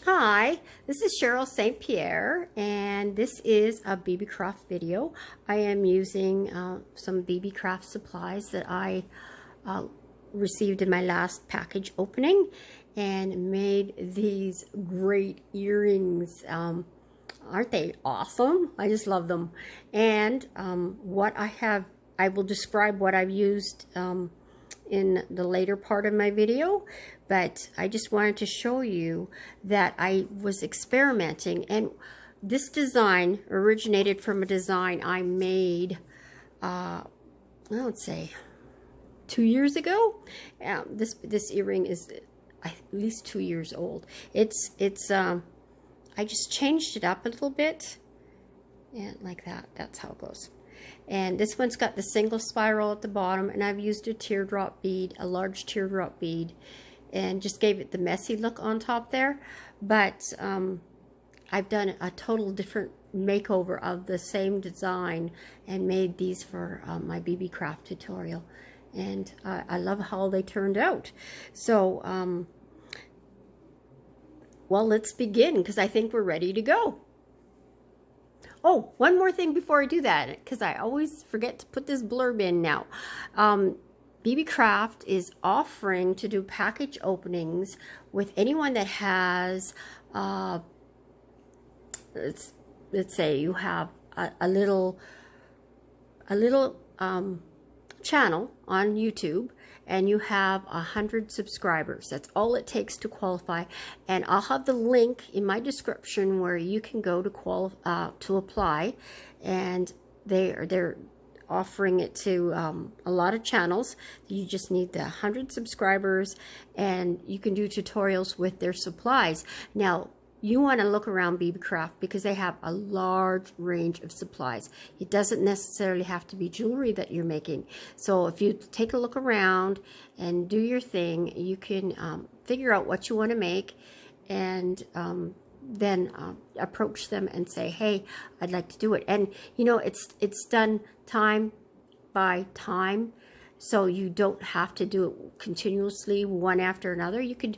Hi, this is Cheryl St.Pierre, and this is a Beebeecraft video. I am using some Beebeecraft supplies that I received in my last package opening and made these great earrings. Aren't they awesome? I just love them. And I will describe what I've used in the later part of my video, but I just wanted to show you that I was experimenting, and this design originated from a design I made I would say 2 years ago. This earring is at least 2 years old. I just changed it up a little bit, and like that's how it goes. And this one's got the single spiral at the bottom, and I've used a teardrop bead, a large teardrop bead, and just gave it the messy look on top there. But I've done a total different makeover of the same design and made these for my Beebeecraft tutorial, and I love how they turned out. So well, let's begin, because I think we're ready to go. Oh, one more thing before I do that, because I always forget to put this blurb in now. Beebeecraft is offering to do package openings with anyone that has, let's say you have a little channel on YouTube, and you have 100 subscribers. That's all it takes to qualify, and I'll have the link in my description where you can go to apply. And they're offering it to a lot of channels. You just need the 100 subscribers, and you can do tutorials with their supplies. Now, you want to look around Beebeecraft because they have a large range of supplies. It doesn't necessarily have to be jewelry that you're making. So if you take a look around and do your thing, you can figure out what you want to make, and then approach them and say, hey, I'd like to do it. And you know, it's done time by time, so you don't have to do it continuously one after another. You could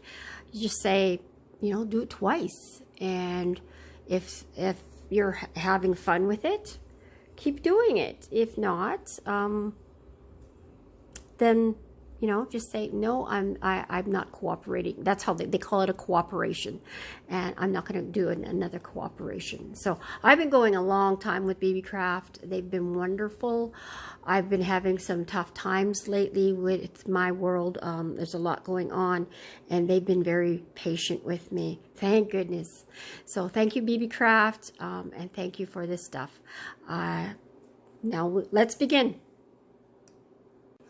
just say, you know, do it twice, and if you're having fun with it, keep doing it. If not, then, you know, just say, no, I'm not cooperating. That's how they call it, a cooperation, and I'm not going to do another cooperation. So I've been going a long time with Beebeecraft. They've been wonderful. I've been having some tough times lately with my world. There's a lot going on, and they've been very patient with me. Thank goodness. So thank you, Beebeecraft, and thank you for this stuff. Now let's begin.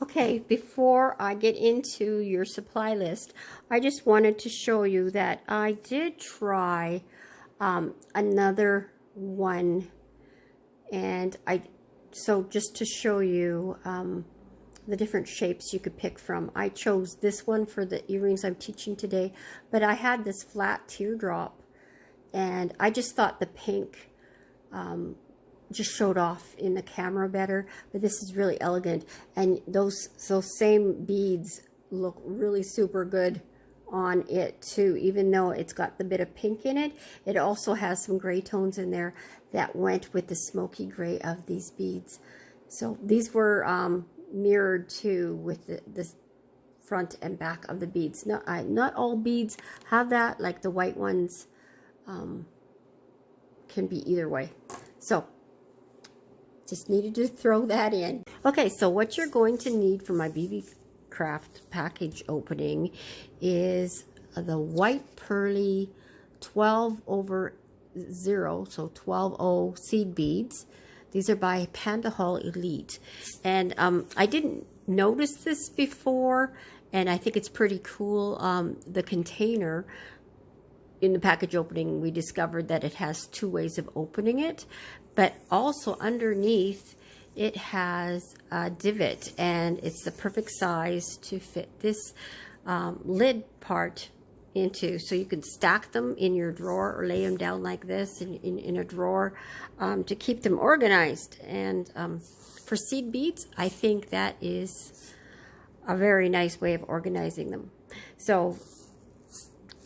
Okay, before I get into your supply list, I just wanted to show you that I did try another one, and so just to show you the different shapes you could pick from, I chose this one for the earrings I'm teaching today, but I had this flat teardrop, and I just thought the pink just showed off in the camera better, but this is really elegant, and those same beads look really super good on it too. Even though it's got the bit of pink in it, it also has some gray tones in there that went with the smoky gray of these beads. So these were mirrored too with the front and back of the beads. Not all beads have that, like the white ones can be either way. So just needed to throw that in. Okay, so what you're going to need for my Beebeecraft package opening is the white pearly 12/0, so 12/0 seed beads. These are by Panda Hall Elite, and I didn't notice this before, and I think it's pretty cool. The container in the package opening, we discovered that it has 2 ways of opening it, but also underneath it has a divot, and it's the perfect size to fit this lid part into, so you can stack them in your drawer or lay them down like this in a drawer to keep them organized. And for seed beads, I think that is a very nice way of organizing them. So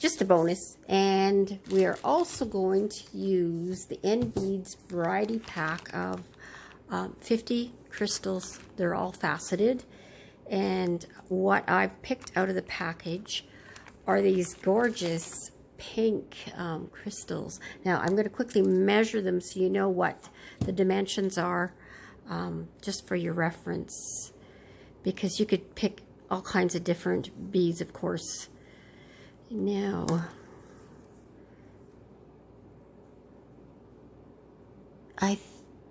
just a bonus. And we are also going to use the End Beads variety pack of 50 crystals. They're all faceted. And what I've picked out of the package are these gorgeous pink crystals. Now I'm going to quickly measure them so you know what the dimensions are, just for your reference, because you could pick all kinds of different beads, of course. Now, I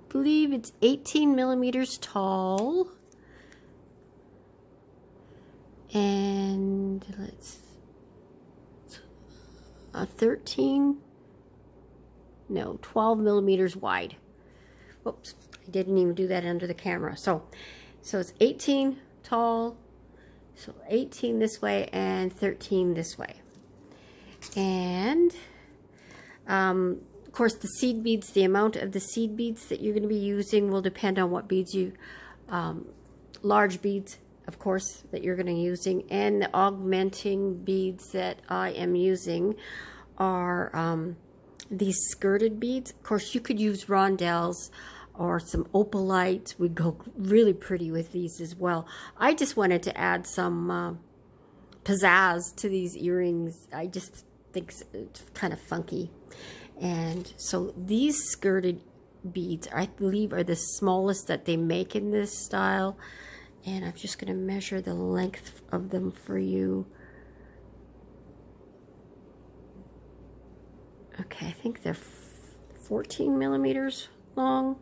believe it's 18 millimeters tall, and let's 12 millimeters wide. Oops, I didn't even do that under the camera. So it's 18 tall, so 18 this way and 13 this way. And of course the seed beads, the amount of the seed beads that you're going to be using will depend on what beads you, large beads, of course, that you're going to be using. And the augmenting beads that I am using are these skirted beads. Of course, you could use rondelles or some opalite. Would go really pretty with these as well. I just wanted to add some pizzazz to these earrings. I just think it's kind of funky. And so these skirted beads, I believe, are the smallest that they make in this style. And I'm just going to measure the length of them for you. Okay, I think they're 14 millimeters long.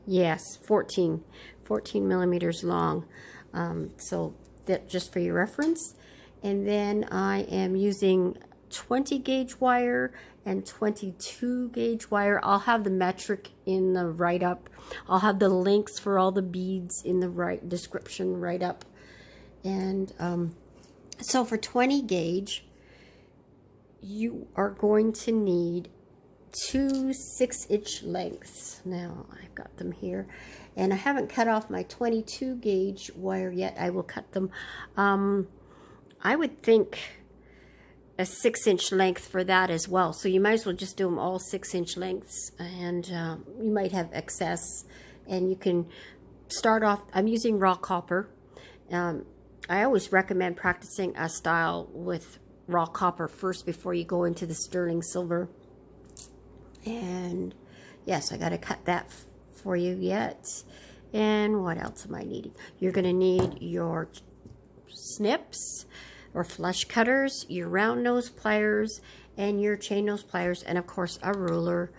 Yes, 14 millimeters long. So that just for your reference. And then I am using 20 gauge wire and 22 gauge wire. I'll have the metric in the write-up. I'll have the links for all the beads in the description write-up. And so for 20 gauge, you are going to need 2 6-inch lengths. Now I've got them here, and I haven't cut off my 22 gauge wire yet. I will cut them. I would think a 6-inch length for that as well. So you might as well just do them all 6-inch lengths, and you might have excess, and you can start off. I'm using raw copper. I always recommend practicing a style with raw copper first before you go into the sterling silver. And yes, I got to cut that for you yet. And what else am I needing? You're going to need your snips or flush cutters, your round nose pliers, and your chain nose pliers, and of course a ruler.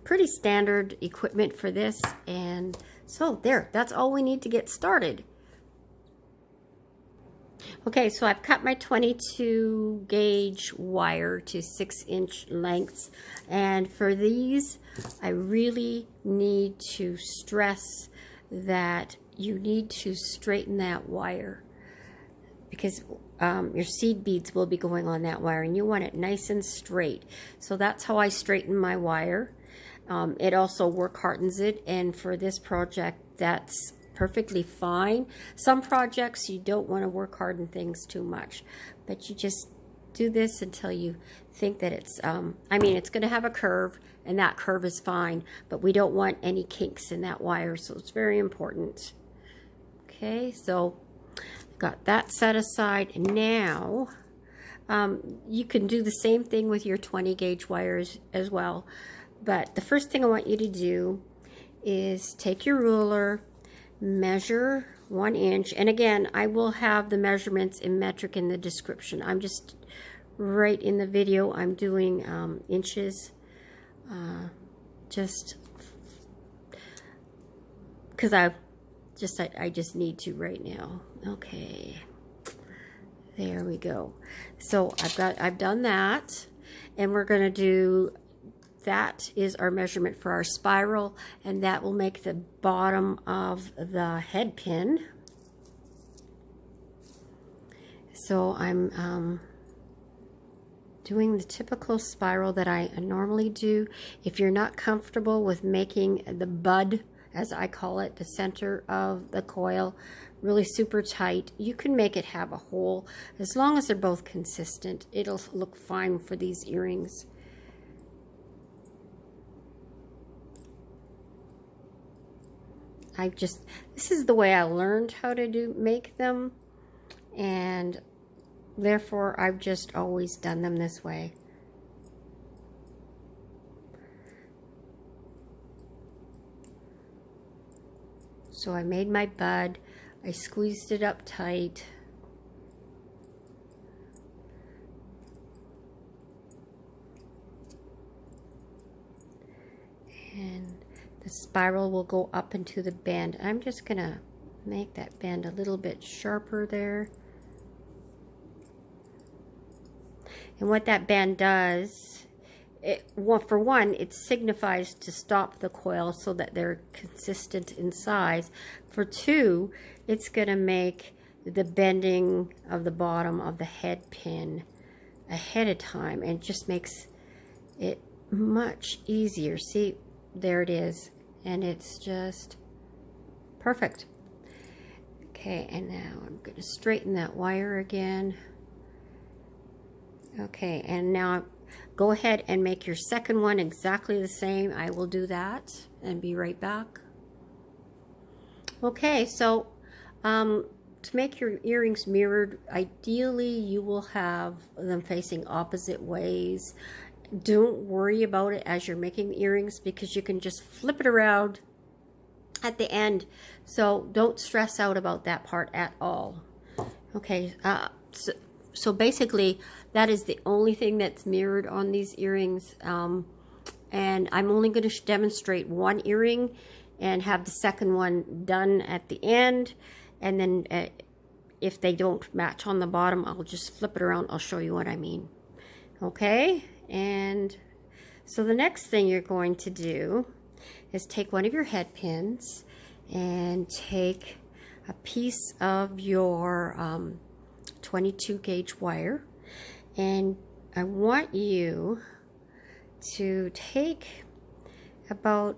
Pretty standard equipment for this. And so there, that's all we need to get started. Okay, so I've cut my 22 gauge wire to 6-inch lengths, and for these I really need to stress that you need to straighten that wire, because your seed beads will be going on that wire, and you want it nice and straight. So that's how I straighten my wire. It also work hardens it, and for this project that's perfectly fine. Some projects you don't want to work harden things too much, but you just do this until you think that it's I mean, it's going to have a curve, and that curve is fine, but we don't want any kinks in that wire, so it's very important. Okay, so got that set aside. Now you can do the same thing with your 20 gauge wires as well, but the first thing I want you to do is take your ruler, measure 1 inch, and again, I will have the measurements in metric in the description. I'm just right in the video, I'm doing inches, just because I just need to right now. Okay, there we go. So I've done that, and we're going to do, that is our measurement for our spiral, and that will make the bottom of the head pin. So I'm doing the typical spiral that I normally do. If you're not comfortable with making the bud as I call it, the center of the coil, really super tight. You can make it have a hole. As long as they're both consistent, it'll look fine for these earrings. This is the way I learned how to make them, and therefore I've just always done them this way. So I made my bud, I squeezed it up tight. And the spiral will go up into the bend. I'm just gonna make that bend a little bit sharper there. And what that bend does, for one, it signifies to stop the coil so that they're consistent in size. For two, it's going to make the bending of the bottom of the head pin ahead of time, and just makes it much easier. See, there it is, and it's just perfect. Okay, and now I'm going to straighten that wire again. Okay, and now go ahead and make your second one exactly the same. I will do that and be right back. Okay, so to make your earrings mirrored, ideally you will have them facing opposite ways. Don't worry about it as you're making the earrings, because you can just flip it around at the end. So don't stress out about that part at all. Okay, so basically that is the only thing that's mirrored on these earrings, and I'm only going to demonstrate one earring and have the second one done at the end, and then if they don't match on the bottom, I'll just flip it around. I'll show you what I mean. Okay, and so the next thing you're going to do is take one of your head pins and take a piece of your 22 gauge wire, and I want you to take about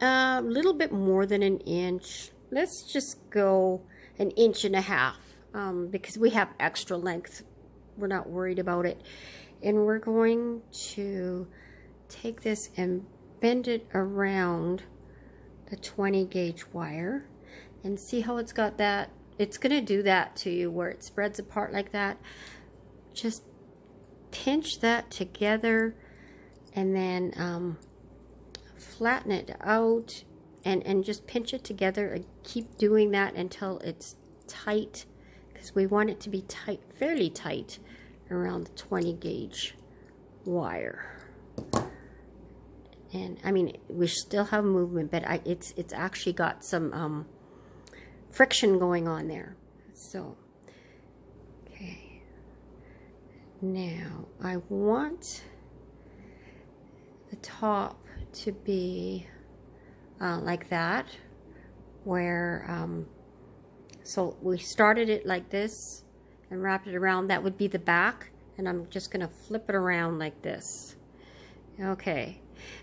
a little bit more than an inch. Let's just go 1.5 inches, because we have extra length. We're not worried about it. And we're going to take this and bend it around the 20 gauge wire. And see how it's got that? It's going to do that to you where it spreads apart like that. Just pinch that together, and then flatten it out, and just pinch it together, and keep doing that until it's tight, because we want it to be tight, fairly tight around the 20 gauge wire. And I mean, we still have movement, but it's actually got some friction going on there. So, okay. Now, I want the top to be like that, where, so we started it like this and wrapped it around. That would be the back, and I'm just going to flip it around like this. Okay.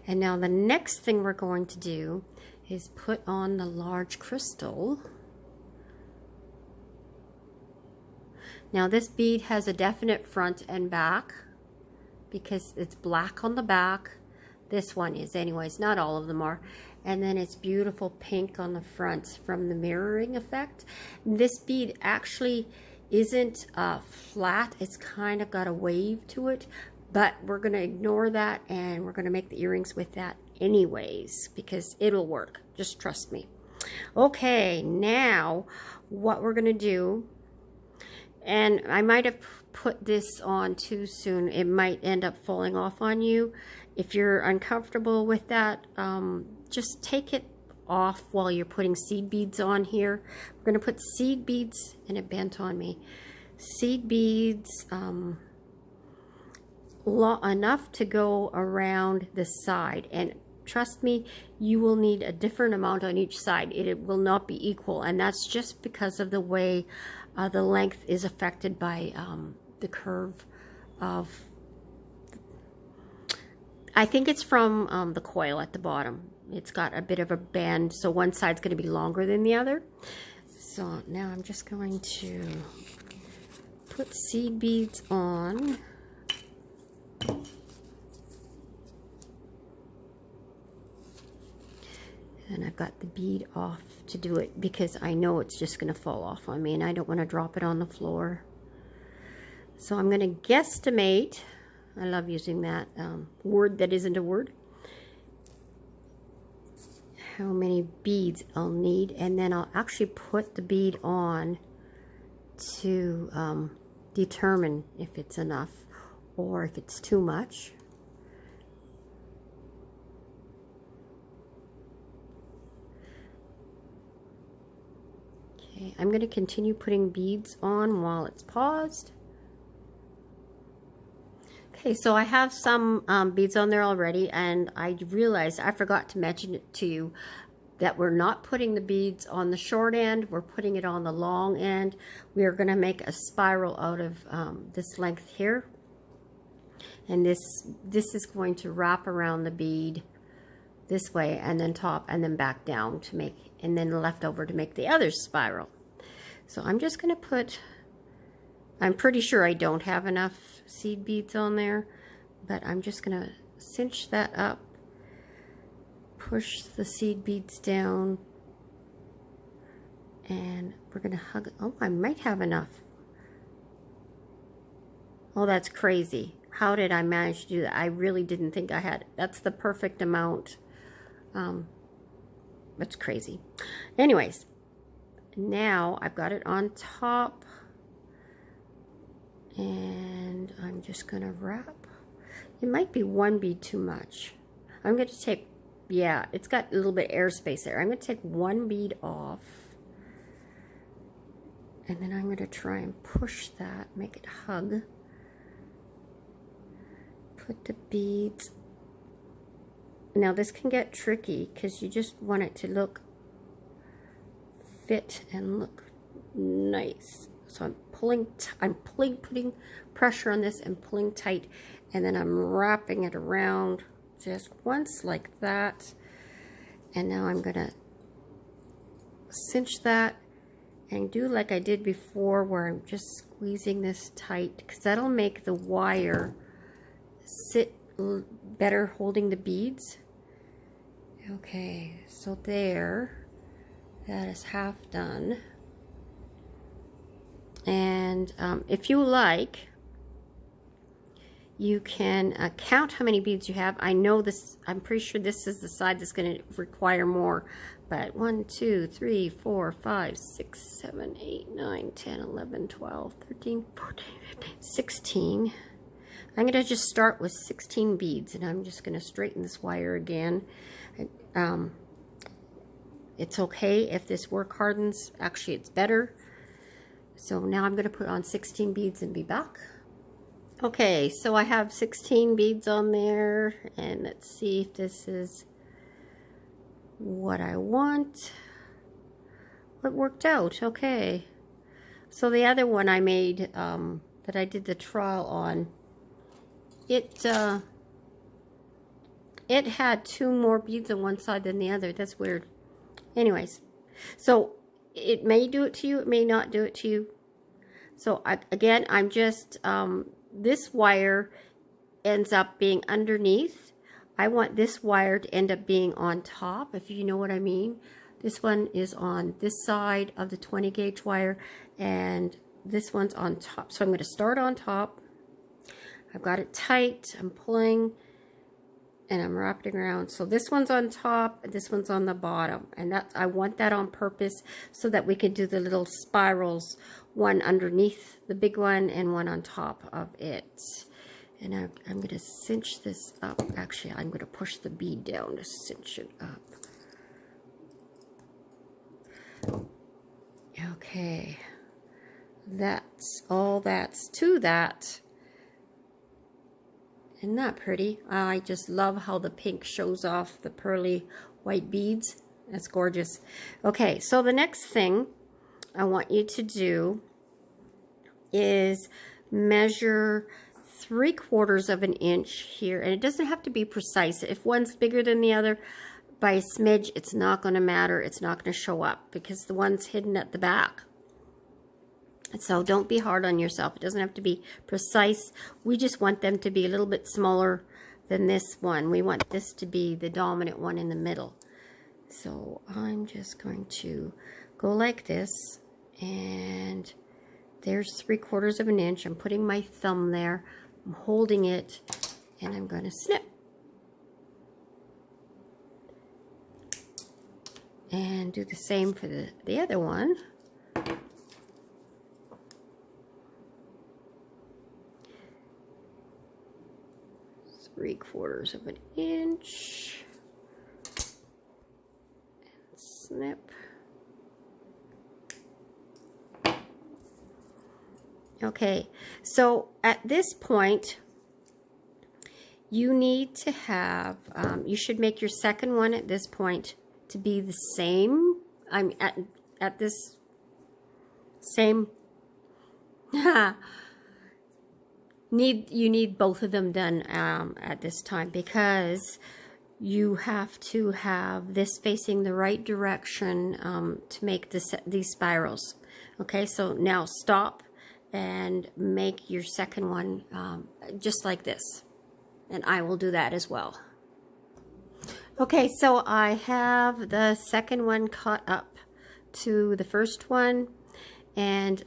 And now the next thing we're going to do is put on the large crystal. Now this bead has a definite front and back because it's black on the back. This one is anyways, not all of them are. And then it's beautiful pink on the front from the mirroring effect. This bead actually isn't flat. It's kind of got a wave to it, but we're going to ignore that, and we're going to make the earrings with that anyways because it'll work. Just trust me. Okay, now what we're going to do, and I might have put this on too soon. It might end up falling off on you. If you're uncomfortable with that, just take it off while you're putting seed beads on here. We're going to put seed beads, and it bent on me. Seed beads, enough to go around the side, and trust me, you will need a different amount on each side. It will not be equal, and that's just because of the way the length is affected by the curve of I think it's from the coil at the bottom. It's got a bit of a bend, so one side's going to be longer than the other. So now I'm just going to put seed beads on. And I've got the bead off to do it because I know it's just going to fall off on me and I don't want to drop it on the floor. So I'm going to guesstimate. I love using that word that isn't a word. How many beads I'll need, and then I'll actually put the bead on to determine if it's enough or if it's too much. Okay, I'm going to continue putting beads on while it's paused. Okay, so I have some beads on there already, and I realized I forgot to mention it to you that we're not putting the beads on the short end, we're putting it on the long end. We are going to make a spiral out of this length here, and this is going to wrap around the bead this way and then top and then back down to make, and then left over to make the other spiral. So I'm just going to put, I'm pretty sure I don't have enough seed beads on there, but I'm just going to cinch that up, push the seed beads down, and we're going to hug. Oh, I might have enough. Oh, that's crazy. How did I manage to do that? I really didn't think I had. That's the perfect amount. That's crazy. Anyways, now I've got it on top, and I'm just going to wrap. It might be one bead too much. I'm going to take, yeah, it's got a little bit airspace there. I'm going to take one bead off, and then I'm going to try and push that, make it hug. Put the beads. Now this can get tricky because you just want it to look fit and look nice. So I'm putting pressure on this and pulling tight, and then I'm wrapping it around just once like that. And now I'm gonna cinch that and do like I did before, where I'm just squeezing this tight, because that'll make the wire sit better holding the beads. Okay, so there, that is half done. And if you like, you can count how many beads you have. I know this, I'm pretty sure this is the side that's going to require more, but 1, 2, 3, 4, 5, 6, 7, 8, 9, 10, 11, 12, 13, 14, 15, 16. I'm going to just start with 16 beads, and I'm just going to straighten this wire again. It's okay if this work hardens. Actually, it's better. So now I'm going to put on 16 beads and be back. Okay, so I have 16 beads on there, and let's see if this is what I want. It worked out, okay. So the other one I made, that I did the trial on, it had 2 more beads on one side than the other. That's weird. Anyways, so it may do it to you, it may not do it to you. So again, I'm just, this wire ends up being underneath. I want this wire to end up being on top, if you know what I mean. This one is on this side of the 20 gauge wire, and this one's on top. So I'm going to start on top. I've got it tight, I'm pulling, and I'm wrapping around. So this one's on top, and this one's on the bottom. And that, I want that on purpose so that we can do the little spirals, one underneath the big one and one on top of it. And I'm going to cinch this up. Actually, I'm going to push the bead down to cinch it up. Okay. That's all that's to that. Isn't that pretty? I just love how the pink shows off the pearly white beads. That's gorgeous. Okay, so the next thing I want you to do is measure 3/4 of an inch here, and it doesn't have to be precise. If one's bigger than the other by a smidge, it's not going to matter. It's not going to show up because the one's hidden at the back. So don't be hard on yourself. It doesn't have to be precise. We just want them to be a little bit smaller than this one. We want this to be the dominant one in the middle. So I'm just going to go like this, and there's 3/4 of an inch. I'm putting my thumb there. I'm holding it, and I'm going to snip. And do the same for the other one. 3/4 of an inch. And snip. Okay, so at this point, you need to have, you should make your second one at this point to be the same. I'm at this same, you need both of them done at this time, because you have to have this facing the right direction to make these spirals. Okay, so now stop and make your second one just like this, and I will do that as well. Okay, so I have the second one caught up to the first one, and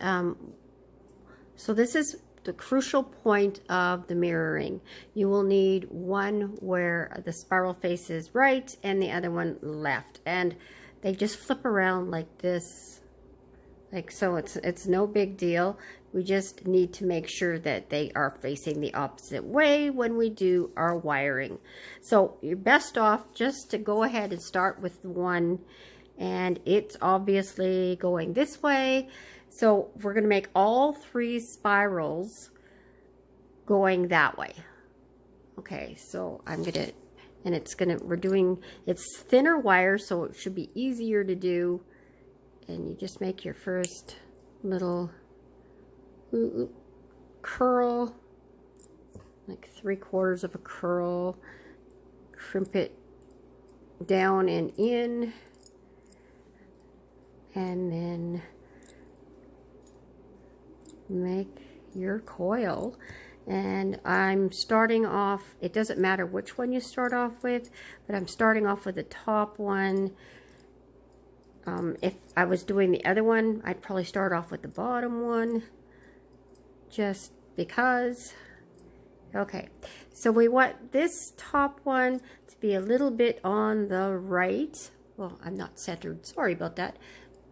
so this is the crucial point of the mirroring. You will need one where the spiral face is right and the other one left, and they just flip around like this, like so. It's no big deal. We just need to make sure that they are facing the opposite way when we do our wiring. So you're best off just to go ahead and start with one, and it's obviously going this way. So we're going to make all 3 spirals going that way. Okay, so I'm going to, and it's thinner wire, so it should be easier to do. And you just make your first little curl, like 3/4 of a curl, crimp it down and in, and then make your coil. And I'm starting off, it doesn't matter which one you start off with, but I'm starting off with the top one. If I was doing the other one, I'd probably start off with the bottom one, just because. Okay, so we want this top one to be a little bit on the right. Well, I'm not centered, sorry about that.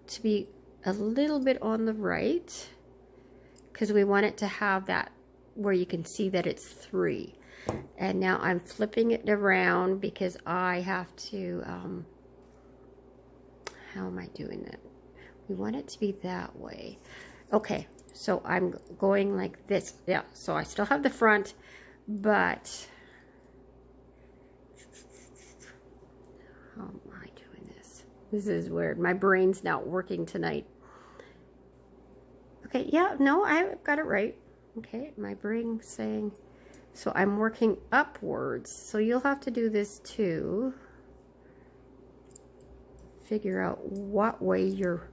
To be a little bit on the right, because we want it to have that where you can see that it's 3. And now I'm flipping it around because I have to, how am I doing that? We want it to be that way. Okay, so I'm going like this. Yeah, so I still have the front, but how am I doing this? This is weird. My brain's not working tonight. Okay, yeah, no, I've got it right. Okay, my brain's saying, so I'm working upwards. So you'll have to do this too. Figure out what way you're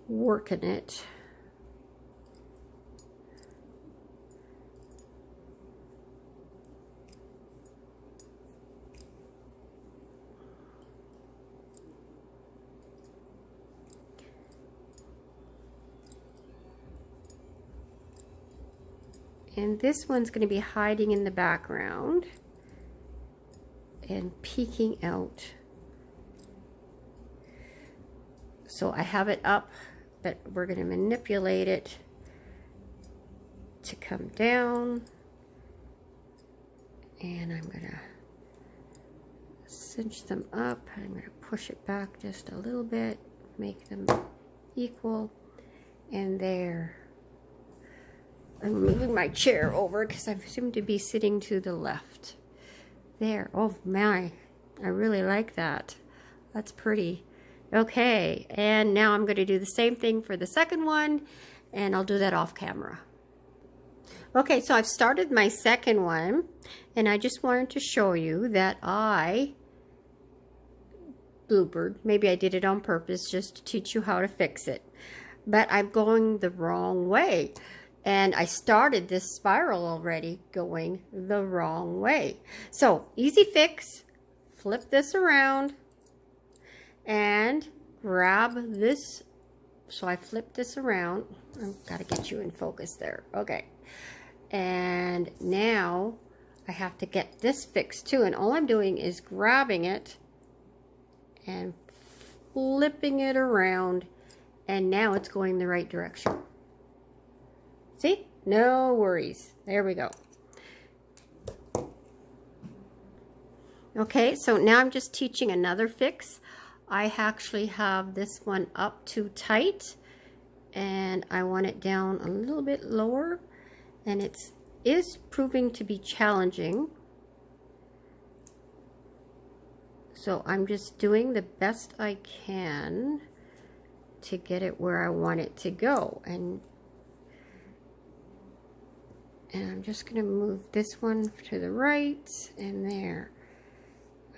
working it. And this one's going to be hiding in the background and peeking out. So I have it up, but we're going to manipulate it to come down. And I'm going to cinch them up. I'm going to push it back just a little bit, make them equal. And there. I'm moving my chair over because I seem to be sitting to the left. There. Oh my, I really like that. That's pretty. Okay, and now I'm going to do the same thing for the second one, and I'll do that off camera. Okay, so I've started my second one, and I just wanted to show you that I bloopered. Maybe I did it on purpose just to teach you how to fix it. But I'm going the wrong way. And I started this spiral already going the wrong way. So, easy fix. Flip this around and grab this. So I flipped this around. I've got to get you in focus there. Okay. And now I have to get this fixed too. And all I'm doing is grabbing it and flipping it around. And now it's going the right direction. See? No worries. There we go. Okay, so now I'm just teaching another fix. I actually have this one up too tight, and I want it down a little bit lower, and it is proving to be challenging. So I'm just doing the best I can to get it where I want it to go. And I'm just going to move this one to the right and there.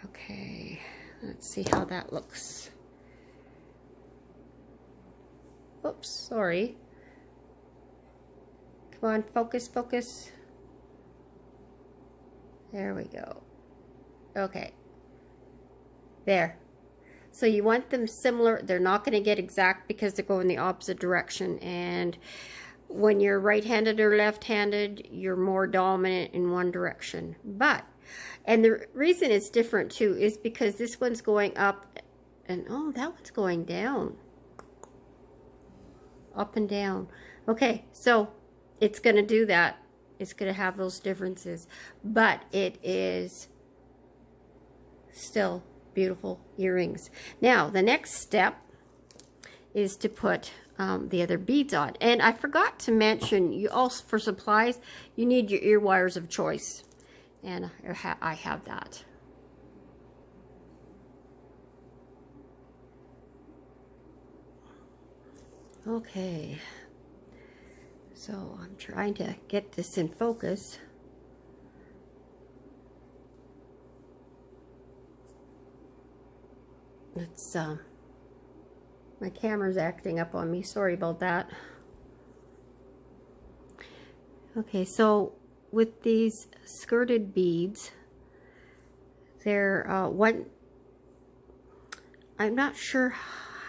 Okay, let's see how that looks. Oops, sorry. Come on, focus, focus. There we go. Okay. There. So you want them similar. They're not going to get exact because they're going the opposite direction. And when you're right-handed or left-handed, you're more dominant in one direction. And the reason it's different too is because this one's going up and oh, that one's going down. Up and down. Okay, so it's going to do that. It's going to have those differences. But it is still beautiful earrings. Now, the next step is to put the other beads on. And I forgot to mention, you also, for supplies, you need your ear wires of choice. And I have that. Okay. So I'm trying to get this in focus. It's my camera's acting up on me. Sorry about that. Okay, so with these skirted beads, they're I'm not sure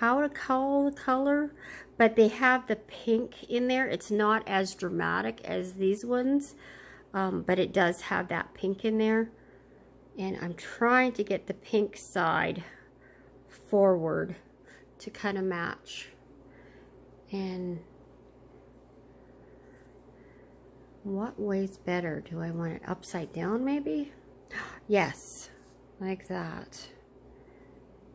how to call the color, but they have the pink in there. It's not as dramatic as these ones, but it does have that pink in there. And I'm trying to get the pink side forward to kind of match. And what way's better? Do I want it upside down maybe? Yes, like that.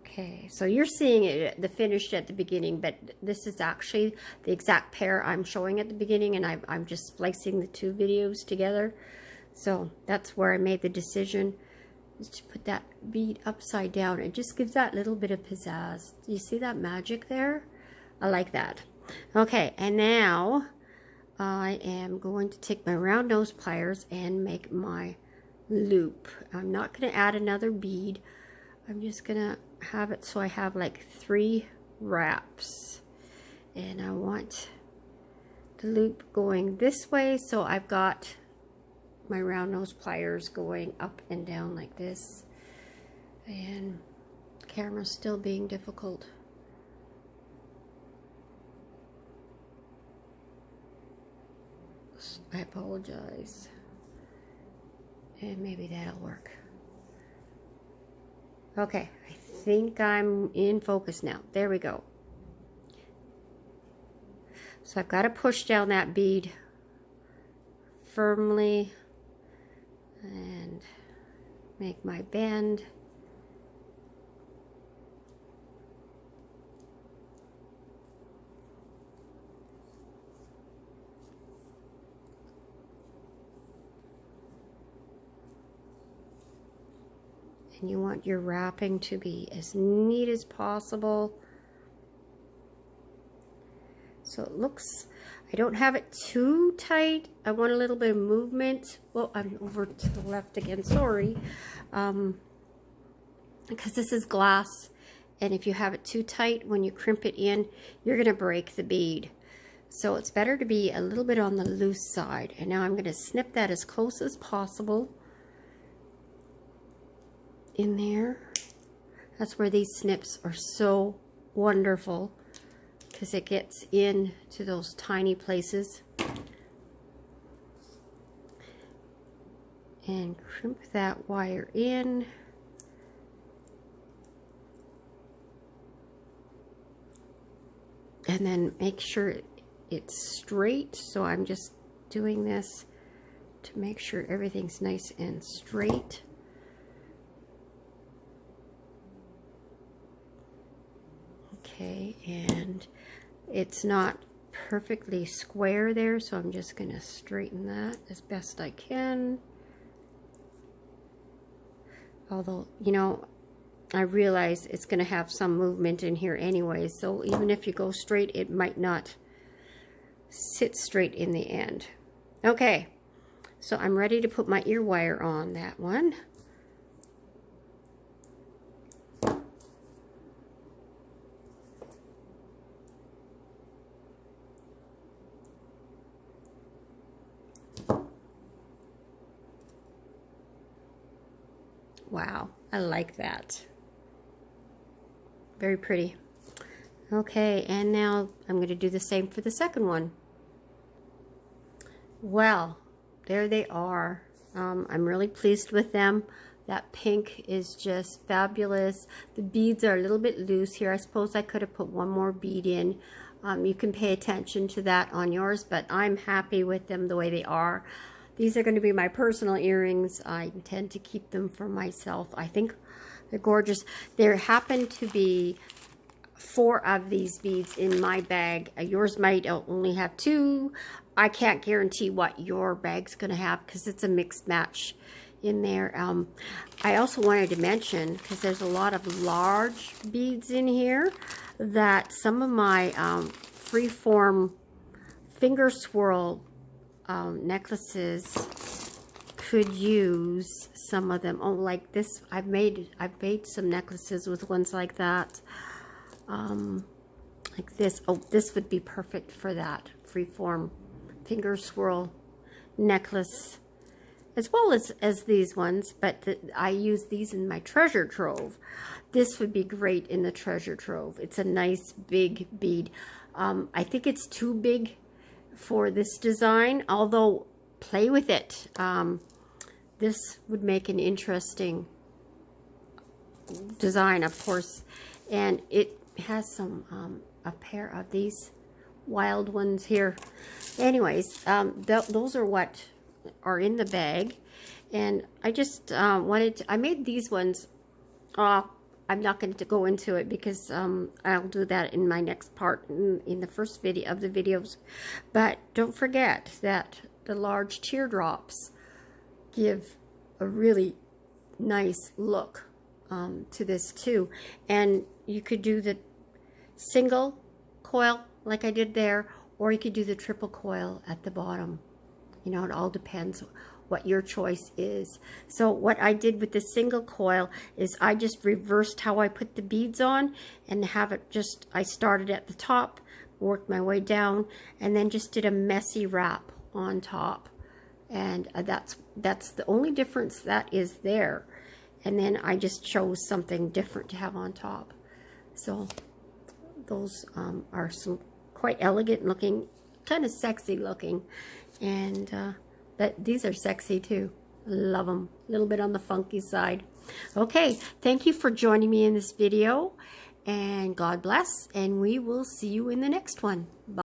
Okay, so you're seeing it, the finished at the beginning, but this is actually the exact pair I'm showing at the beginning, and I'm just splicing the two videos together. So that's where I made the decision, is to put that bead upside down. It just gives that little bit of pizzazz. Do you see that magic there? I like that. Okay, and now I am going to take my round nose pliers and make my loop. I'm not going to add another bead. I'm just going to have it so I have like 3 wraps. And I want the loop going this way, so I've got my round nose pliers going up and down like this. And the camera's still being difficult. I apologize. And maybe that'll work. Okay, I think I'm in focus now. There we go. So I've got to push down that bead firmly and make my bend. And you want your wrapping to be as neat as possible. So it looks, I don't have it too tight. I want a little bit of movement. Well, I'm over to the left again, sorry. Because this is glass, and if you have it too tight, when you crimp it in, you're gonna break the bead. So it's better to be a little bit on the loose side. And now I'm gonna snip that as close as possible in there. That's where these snips are so wonderful, because it gets in to those tiny places. And crimp that wire in. And then make sure it's straight. So I'm just doing this to make sure everything's nice and straight. Okay, and it's not perfectly square there, so I'm just going to straighten that as best I can. Although, you know, I realize it's going to have some movement in here anyway, so even if you go straight, it might not sit straight in the end. Okay, so I'm ready to put my ear wire on that one. Wow, I like that. Very pretty. Okay, and now I'm going to do the same for the second one. Well, there they are. I'm really pleased with them. That pink is just fabulous. The beads are a little bit loose here. I suppose I could have put one more bead in. You can pay attention to that on yours, but I'm happy with them the way they are. These are going to be my personal earrings. I intend to keep them for myself. I think they're gorgeous. There happen to be 4 of these beads in my bag. Yours might only have 2. I can't guarantee what your bag's going to have because it's a mixed match in there. I also wanted to mention, because there's a lot of large beads in here, that some of my freeform finger swirl necklaces could use some of them. Oh, like this, I've made some necklaces with ones like that, like this. Oh, this would be perfect for that freeform finger swirl necklace, as well as these ones, but I use these in my treasure trove. This would be great in the treasure trove. It's a nice big bead. I think it's too big for this design, although play with it. This would make an interesting design, of course, and it has some a pair of these wild ones here. Anyways, those are what are in the bag, and I just wanted to, I made these ones. I'm not going to go into it because I'll do that in my next part in the first video of the videos. But don't forget that the large teardrops give a really nice look to this too. And you could do the single coil like I did there, or you could do the triple coil at the bottom. You know, it all depends what your choice is. So what I did with the single coil is I just reversed how I put the beads on and have it just, I started at the top, worked my way down, and then just did a messy wrap on top. And that's the only difference that is there. And then I just chose something different to have on top. So those are some quite elegant looking, kind of sexy looking, and but these are sexy too. Love them. A little bit on the funky side. Okay, thank you for joining me in this video, and God bless, and we will see you in the next one. Bye.